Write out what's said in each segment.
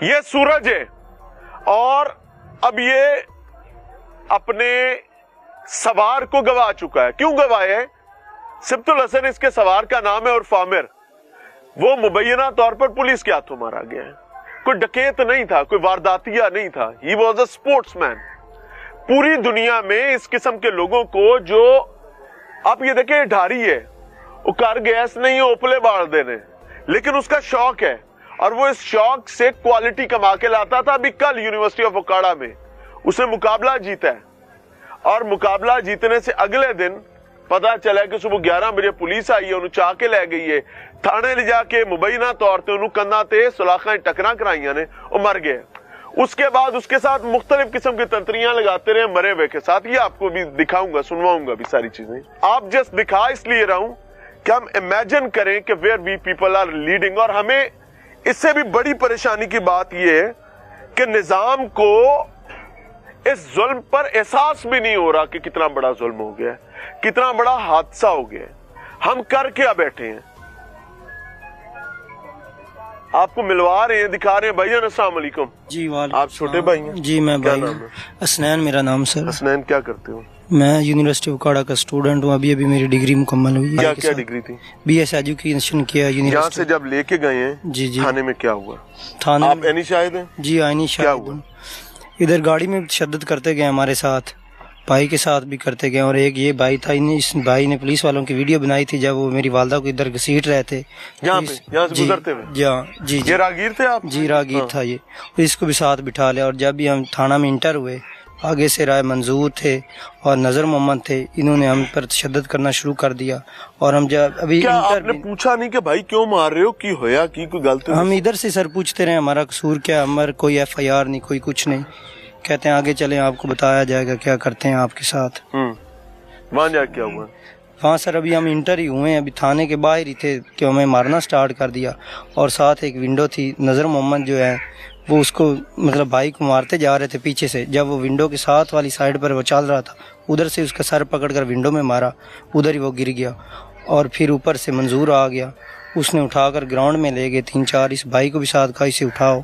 ये सूरज है और अब ये अपने सवार को गवा चुका है। क्यों गवाया है? सिब्तुल हसन इसके सवार का नाम है और फामिर वो मुबैना तौर पर पुलिस के हाथों मारा गया है। कोई डकैत नहीं था, कोई वारदातिया नहीं था। He was a sportsman. पूरी दुनिया में इस किस्म के लोगों को, जो आप ये देखें ढारी है, वो कार गैस नहीं है ओपले बाढ़ देने, लेकिन उसका शौक है और वो इस शौक से क्वालिटी कमा के लाता था। अभी कल यूनिवर्सिटी ऑफ ओकाड़ा में उसने मुकाबला जीता है और मुकाबला जीतने से अगले दिन पता चला कि सुबह 11 बजे पुलिस आई है, उन्हें चाह के ले गई है थाने ले जाके मुबैना तौर पर उन्होंने कंधा ते सुलाखा टकरा कराइया ने, वो मर गए। उसके बाद उसके साथ मुख्तलिफ किस्म की तंत्रियां लगाते रहे मरे हुए के साथ। ये आपको भी दिखाऊंगा, सुनवाऊंगा भी सारी चीजें। आप जस्ट दिखा इसलिए रहा हूं कि हम इमेजिन करें कि where we people are leading. और हमें इससे भी बड़ी परेशानी की बात यह है कि निजाम को इस जुल्म पर एहसास भी नहीं हो रहा कि कितना बड़ा जुल्म हो गया है, कितना बड़ा हादसा हो गया है। हम कर क्या बैठे हैं? आपको मिलवा रहे हैं, दिखा रहे हैं। भाईजान अस्सलाम वालेकुम। जी वालेकुम। आप छोटे भाई हैं? जी मैं भाई हूं। हसनैन मेरा नाम सर। हसनैन, क्या करते हो? मैं यूनिवर्सिटी ओकाड़ा का स्टूडेंट हूँ। अभी मेरी डिग्री मुकम्मल हुई है। क्या डिग्री थी? BS एजुकेशन किया यूनिवर्सिटी। यहाँ से जब लेके गए हैं जी थाने में क्या हुआ? थाने आप ऐनी शाहिद हैं? जी आईनी शाहिद हूँ। इधर गाड़ी में तशद्दुद करते गए हमारे साथ, भाई के साथ भी करते गए। और एक ये भाई था, इस भाई ने पुलिस वालों की वीडियो बनाई थी जब वो मेरी वालदा को इधर घसीट रहे थे यहाँ से गुजरते हुए। जी ये रागीर थे आप? जी रागीर था ये। इसको भी साथ बिठा लिया और जब भी हम थाना में इंटर हुए, आगे से राय मंजूर थे और नजर मोहम्मद थे, इन्होंने हम पर तशद्दुद करना शुरू कर दिया। और हम जब अभी क्या आपने पूछा नहीं कि भाई क्यों मार रहे हो, की होया की कोई गलती? हम इधर से सर पूछते रहे हमारा कसूर क्या, हमारा कोई FIR नहीं, कोई कुछ नहीं। कहते हैं आगे चलें आपको बताया जाएगा क्या करते हैं आपके साथ। वहाँ जा क्या हुआ? हाँ सर अभी हम इंटर ही हुए हैं, अभी थाने के बाहर ही थे कि हमें मारना स्टार्ट कर दिया। और साथ एक विंडो थी, नज़र मोहम्मद जो है वो उसको मतलब भाई को मारते जा रहे थे पीछे से। जब वो विंडो के साथ वाली साइड पर वो चल रहा था, उधर से उसका सर पकड़कर विंडो में मारा, उधर ही वो गिर गया। और फिर ऊपर से मंजूर आ गया, उसने उठाकर ग्राउंड में ले गए 3-4। इस भाई को भी साथ कहा इसे उठाओ,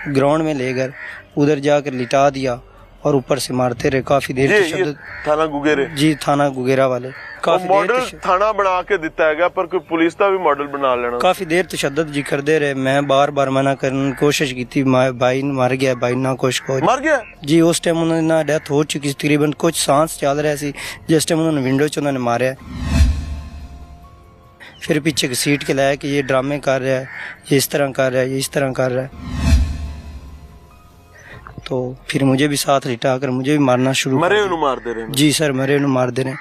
ग्राउंड में ले गए, उधर जाकर लिटा दिया और ऊपर से मारते रहे काफी देर। ये थाना गुगेरे? जी थाना गुगेरा वाले काफी मॉडल थाना बना के दिता है, पर कोई पुलिस का भी मॉडल बना लेना। काफी देर तशद्दुद जी करते रहे। मैं बार बार मना करने की कोशिश की थी, भाई मर गया, भाई ना कुछ मर गया जी। उस टाइम उन्होंने ना डेथ हो चुकी तकरीबन, कुछ सांस चल रहा सी जिस टाइम उन्होंने विंडो च उन्होंने मारा। फिर पीछे घसीट के लाया कि ये ड्रामे कर रहा है, ये इस तरह कर रहा है, ये इस तरह कर रहा है। तो फिर मुझे भी साथ लिटा कर मुझे भी मारना शुरू। मरे उन्हें मार दे रहे? जी सर मरे उन्हें मार दे रहे।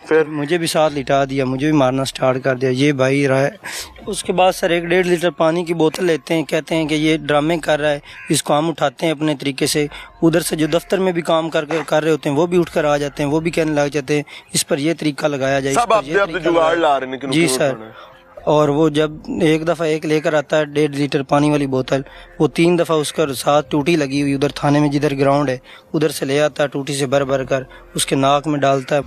फिर मुझे भी साथ लिटा दिया, मुझे भी मारना स्टार्ट कर दिया। ये भाई रहा है। उसके बाद सर 1-1.5 लीटर पानी की बोतल लेते हैं, कहते हैं कि ये ड्रामे कर रहा है, इसको हम उठाते हैं अपने तरीके से। उधर से जो दफ्तर में भी काम कर रहे होते हैं वो भी उठकर आ जाते हैं, वो भी कहने लग जाते हैं इस पर ये तरीका लगाया जाए, सब आप जुगाड़ ला रहे हैं। जी सर। और वो जब एक दफ़ा एक लेकर आता है 1.5 लीटर पानी वाली बोतल, वो 3 दफ़ा उसका साथ टूटी लगी हुई उधर थाने में जिधर ग्राउंड है, उधर से ले आता है टूटी से भर भर कर, उसके नाक में डालता है,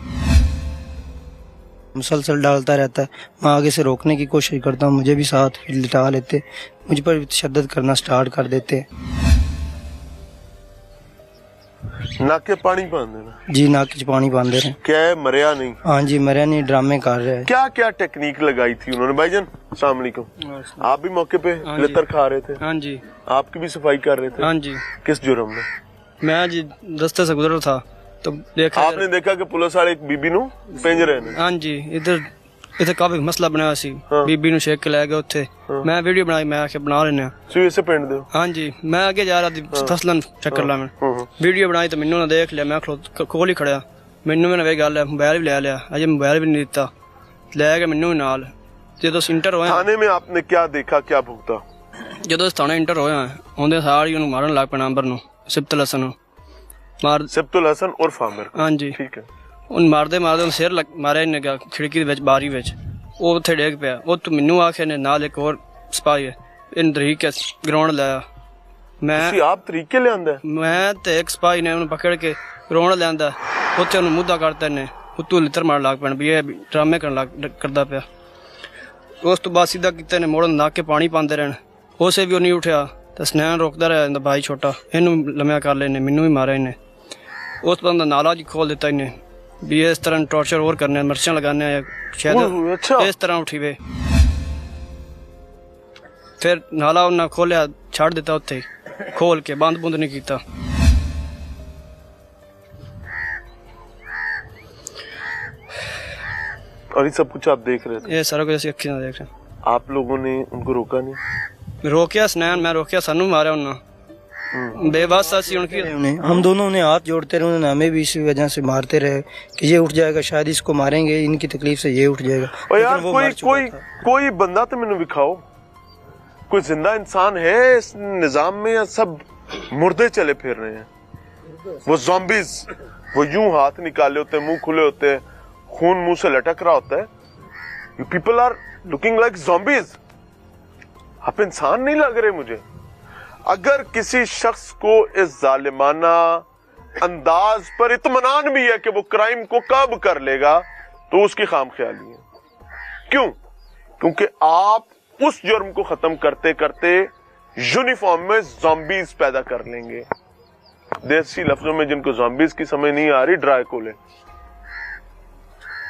मुसलसल डालता रहता है। मैं आगे से रोकने की कोशिश करता हूँ, मुझे भी साथ फिर लिटा लेते, मुझ पर तशद्दुद करना स्टार्ट कर देते। नाक के पानी बांध देना? जी नाक के पानी बांध दे रहे हैं। क्या है, मरिया नहीं? हाँ जी मरिया नहीं, ड्रामे कर रहे हैं। क्या क्या टेक्निक लगाई थी उन्होंने? भाईजान अस्सलाम वालेकुम। आप भी मौके पे लितर खा रहे थे? हाँ जी। आपकी भी सफाई कर रहे थे? हाँ जी। किस जुर्म में? मैं जी रस्ते से गुजर रहा था तो देखा, आपने देखा कि पुलिस वाले एक बीबी नू पेंज रहे ने? हाँ जी। इधर काफी मसला बनाया सी। बीबी नू शेक के ले गए उत्थे। मैं वीडियो बनाई, मैं आके बना लेने इसे पिंड दे। हाँ जी। मैं आगे जा रहा थी फसलन चक्कर ला, मैं वीडियो बनाई तो मैनू ना देख लिया, मैं कोल ही खड़िया, मैनू मैंने वही गल है मोबाइल भी ले लिया, अजे मोबाइल भी नहीं दिता, ले गए मैनू नाल। जो इंटर होया थाने में आपने क्या देखा, क्या भुगता? जो थाने इंटर होया आंदे सार ही मारन लग पे नंबर नू, सिब्तुल हसन मार। सिब्तुल हसन और फामिर? हाँ जी। ठीक है। उन मारदे सिर मारे ने खिड़की विच बारी विच, वो उत्थे डेग पिया। वो तो मैनू आखे ने नाल एक और सिपाही है इन तरीके ग्राउंड लाया। मैं आप तरीके ले आंदा? मैं ते एक सिपाही ने उन्हें पकड़ के ग्राउंड ले आंदा, उत्थे उन्हें मुद्दा करते ने उत्तू लितर मार लग पैन भी ये ड्रामे करदा पिया। उस तो बाद सीधा किते ने मोड़न नाक के पानी पांदे रहन, ਉਸੇ ਵੀ ਉਹ ਨਹੀਂ ਉੱਠਿਆ ਤਾਂ ਸਨੈਨ ਰੋਕਦਾ ਰਿਹਾ ਇਹਦਾ ਭਾਈ ਛੋਟਾ, ਇਹਨੂੰ ਲੰਮਿਆ ਕਰ ਲੈਨੇ, ਮੈਨੂੰ ਵੀ ਮਾਰਿਆ ਇਹਨੇ। ਉਸ ਬੰਦਾ ਨਾਲਾ ਜੀ ਖੋਲ ਦਿੱਤਾ ਇਹਨੇ ਵੀ ਇਸ ਤਰ੍ਹਾਂ ਟੌਰਚਰ ਹੋਰ ਕਰਨੇ, ਮਿਰਚਾਂ ਲਗਾਨੇ ਆ ਸ਼ਾਇਦ ਇਸ ਤਰ੍ਹਾਂ ਉੱਠੀ ਵੇ। ਫਿਰ ਨਾਲਾ ਉਹਨਾਂ ਖੋਲਿਆ, ਛੱਡ ਦਿੱਤਾ ਉੱਥੇ ਖੋਲ ਕੇ, ਬੰਦ ਬੁੰਦ ਨਹੀਂ ਕੀਤਾ। और ये सब कुछ आप देख रहे थे? ये सारा कुछ ਅਸੀਂ ਅੱਖੀਂ ਨਾਲ ਦੇਖ ਰਹੇ। आप लोगों ने उनको रोका नहीं? रोकिया स्नैन, मैं रोकिया, सानू मारा उन्होंने बेबस ਅਸੀਂ ਹੁਣ ਕੀ। हम दोनों ने हाथ जोड़ते रहे, उन्होंने हमें भी इसी वजह से मारते रहे कि ये उठ जाएगा, शायद इसको मारेंगे, इनकी तकलीफ से ये उठ जाएगा। और यार कोई बंदा तो मैंने दिखाओ, कोई जिंदा इंसान है इस निजाम में या सब मुर्दे चले फिर रहे हैं? वो ज़ॉम्बीज, वो यूं हाथ निकाले होते हैं, मुंह खुले होते हैं, खून मुंह से लटक रहा होता है। You people are looking like zombies. आप इंसान नहीं लग रहे मुझे। अगर किसी शख्स को इस जालिमाना अंदाज पर इत्मीनान भी है कि वो क्राइम को कब कर लेगा, तो उसकी खामख्याली है। क्यों? क्योंकि आप उस जुर्म को खत्म करते करते यूनिफॉर्म में ज़ॉम्बीज पैदा कर लेंगे। देसी लफ्जों में जिनको ज़ॉम्बीज की समझ नहीं आ रही,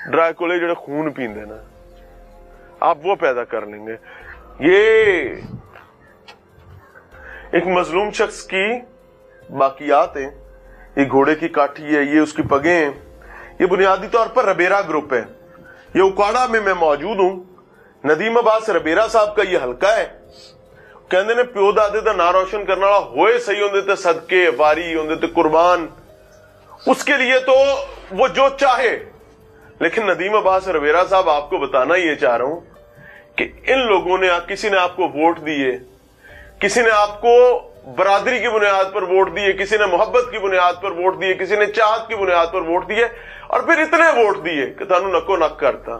ड्राइकोले जो खून पींदे ना, आप वो पैदा कर लेंगे। ये एक मजलूम शख्स की बाकियात है, ये घोड़े की काठी है, ये उसकी पगें हैं। ये बुनियादी तौर पर रबेरा ग्रुप है। ये उकाड़ा में मैं मौजूद हूं। नदीम अब्बास रबेरा साहब का ये हलका है। कहते ने प्यो दादे दा ना रोशन करने वाला होए सही होंदे ते सदके वारी होंदे ते कुर्बान, उसके लिए तो वो जो चाहे। लेकिन नदीम अब्बास रबेरा साहब, आपको बताना ये चाह रहा हूं कि इन लोगों ने, किसी ने आपको वोट दिए, किसी ने आपको बरादरी की बुनियाद पर वोट दिए, किसी ने मोहब्बत की बुनियाद पर वोट दिए, किसी ने चाहत की बुनियाद पर वोट दिए, और फिर इतने वोट दिए कि तानू नको नक करता।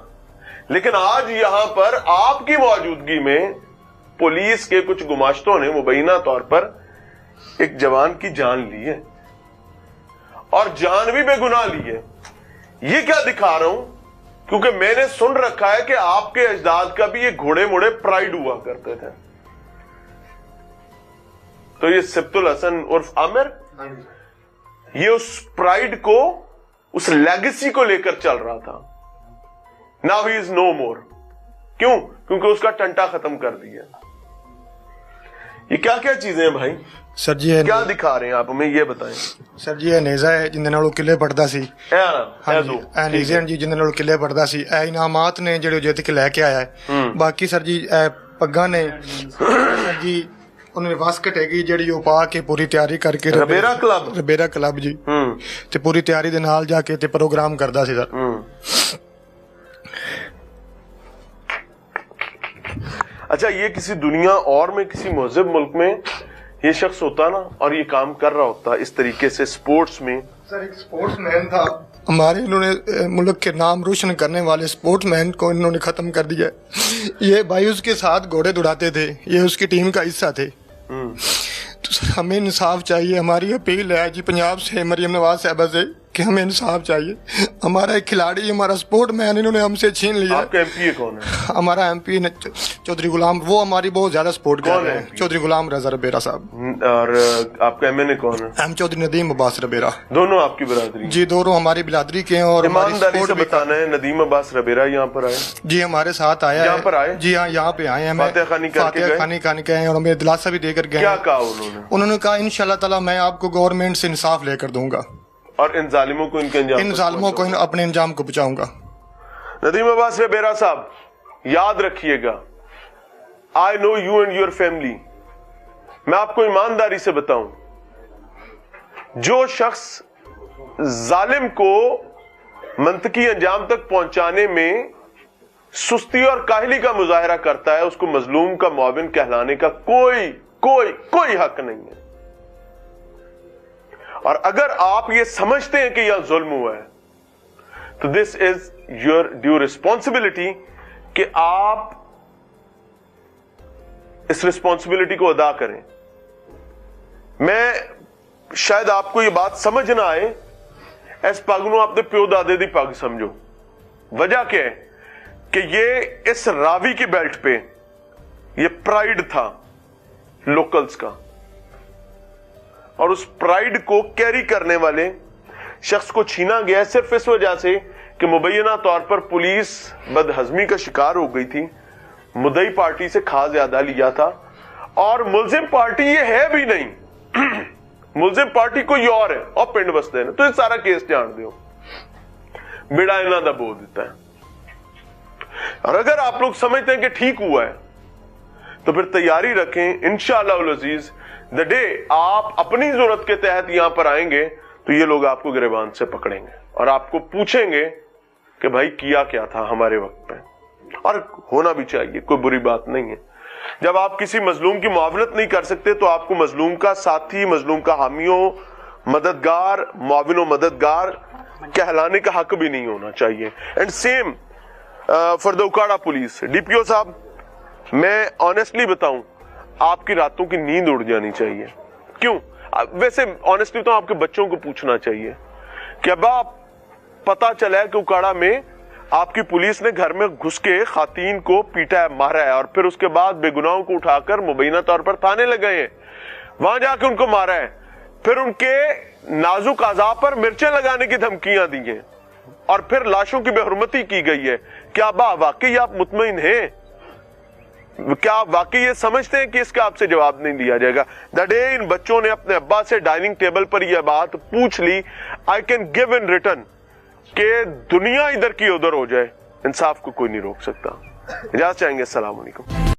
लेकिन आज यहां पर आपकी मौजूदगी में पुलिस के कुछ गुमाश्तों ने मुबैना तौर पर एक जवान की जान ली है, और जान भी बेगुनाह ली है। ये क्या दिखा रहा हूं? क्योंकि मैंने सुन रखा है कि आपके अजदाद का भी ये घोड़े मोड़े प्राइड हुआ करते थे। तो ये सिब्तुल हसन उर्फ आमिर, ये उस प्राइड को, उस लेगेसी को लेकर चल रहा था। नाउ ही इज नो मोर। क्यों? क्योंकि उसका टंटा खत्म कर दिया। ये क्या क्या चीजें हैं भाई? सर जी क्या दिखा रहे हैं आप हमें, ये बताएं। सर जी, ਇਹ ਨੇਜ਼ਾ ਹੈ ਜਿੰਦੇ ਨਾਲ ਉਹ ਕਿਲੇ ਪੜਦਾ ਸੀ। ਹਾਂਜੀ, ਇਹ ਨੇਜ਼ਾ ਜੀ ਜਿੰਦੇ ਨਾਲ ਕਿਲੇ ਪੜਦਾ ਸੀ। ਇਹ ਇਨਾਮਾਤ ਨੇ ਜਿਹੜੇ ਜਿੱਤ ਕੇ ਲੈ ਕੇ ਆਇਆ ਹੈ। ਬਾਕੀ ਸਰ ਜੀ ਇਹ ਪੱਗਾਂ ਨੇ ਸਰ ਜੀ, ਉਹਨਾਂ ਨੇ ਵਾਸਕਟ ਹੈਗੀ ਜਿਹੜੀ ਉਹ ਪਾ ਕੇ ਪੂਰੀ ਤਿਆਰੀ ਕਰਕੇ ਰਬੇਰਾ ਕਲੱਬ ਜੀ, ਤੇ ਪੂਰੀ ਤਿਆਰੀ ਦੇ ਨਾਲ ਜਾ ਕੇ ਤੇ ਪ੍ਰੋਗਰਾਮ ਕਰਦਾ ਸੀ ਸਰ। अच्छा, ये किसी दुनिया और में, किसी महज़ब मुल्क में ये शख्स होता ना, और ये काम कर रहा होता इस तरीके से स्पोर्ट्स में। सर एक स्पोर्ट्स मैन था हमारे, इन्होंने मुल्क के नाम रोशन करने वाले स्पोर्ट्स मैन को इन्होंने खत्म कर दिया। ये भाई उसके साथ घोड़े दौड़ाते थे, ये उसकी टीम का हिस्सा थे। तो सर हमें इंसाफ चाहिए। हमारी अपील है जी पंजाब से, मरियम नवाज साहबा से, कि हमें इंसाफ चाहिए। हमारा एक खिलाड़ी, हमारा स्पोर्ट मैन इन्होंने हमसे छीन लिया। आपका एमपी कौन है? हमारा एमपी चौधरी गुलाम, वो हमारी बहुत ज्यादा सपोर्ट कर रहे हैं। चौधरी गुलाम रजा रबेरा साहब। और आपका एमएनए कौन है? एम चौधरी नदीम अब्बास रबेरा। दोनों आपकी बिरादरी? जी, दोनों हमारी बिरादरी के हैं। और ईमानदारी से बताना है, नदीम अब्बास रबेरा यहाँ पर आए? जी हमारे साथ आया, यहाँ पर आए? जी हाँ, यहाँ पे आए हैं। फातिहा खानी गए हैं और हमें दिलासा भी देकर गए। क्या कहा उन्होंने कहा इंशाल्लाह ताला मैं आपको गवर्नमेंट से इंसाफ लेकर दूंगा, और इन जालिमों को इन जालिमों को अपने इंजाम को बचाऊंगा। नदीम अब्बास रबेरा साहब, याद रखिएगा, I know you and your family. मैं आपको ईमानदारी से बताऊं, जो शख्स जालिम को मंतकी अंजाम तक पहुंचाने में सुस्ती और काहली का मुजाहरा करता है, उसको मजलूम का मुआविन कहलाने का कोई कोई कोई हक नहीं है। और अगर आप ये समझते हैं कि यह जुल्म हुआ है, तो this is your due responsibility कि आप इस रिस्पॉन्सिबिलिटी को अदा करें। मैं शायद आपको ये बात समझ ना आए, इस पग नूं अपने प्यो दादे दी पग समझो। वजह क्या है कि ये इस रावी की बेल्ट पे ये प्राइड था, लोकल्स का, और उस प्राइड को कैरी करने वाले शख्स को छीना गया सिर्फ इस वजह से कि मुबैना तौर पर पुलिस बदहजमी का शिकार हो गई थी, मुद्दई पार्टी से खा ज्यादा लिया था, और मुलजिम पार्टी ये है भी नहीं, मुलजिम पार्टी कोई और है और पिंड बसते हैं, तो ये सारा केस जान दो, बेड़ा इन्हों का बो देता है। और अगर आप लोग समझते हैं कि ठीक हुआ है तो फिर तैयारी रखें, इंशाअल्लाह उल अजीज द डे आप अपनी जरूरत के तहत यहां पर आएंगे तो ये लोग आपको गिरबान से पकड़ेंगे और आपको पूछेंगे कि भाई किया क्या था हमारे वक्त पे, और होना भी चाहिए, कोई बुरी बात नहीं है। जब आप किसी मजलूम की मुआवनत नहीं कर सकते तो आपको मजलूम का साथी, मजलूम का हामियों, मददगार, मुआविनो मददगार कहलाने का हक भी नहीं होना चाहिए। And same for the Okara police. DPO साहब, मैं ऑनेस्टली बताऊं, आपकी रातों की नींद उड़ जानी चाहिए। क्यों? वैसे ऑनेस्टली तो आपके बच्चों को पूछना चाहिए कि अब आप पता चला है कि उकाड़ा में आपकी पुलिस ने घर में घुस के खातीन को पीटा है, मारा है, और फिर उसके बाद बेगुनाहों को उठाकर मुबैना तौर पर थाने लगाए हैं, वहां जाके उनको मारा है, फिर उनके नाजुक आज़ा पर मिर्चें लगाने की धमकियां दी हैं, और फिर लाशों की बेहुरमती की गई है। क्या वाकई आप मुतमईन हैं? क्या आप वाकई ये समझते हैं कि इसका आपसे जवाब नहीं दिया जाएगा? द डे इन बच्चों ने अपने अब्बा से डाइनिंग टेबल पर यह बात पूछ ली, I can give in return कि दुनिया इधर की उधर हो जाए, इंसाफ को कोई नहीं रोक सकता। इजाजत चाहेंगे। अस्सलाम वालेकुम।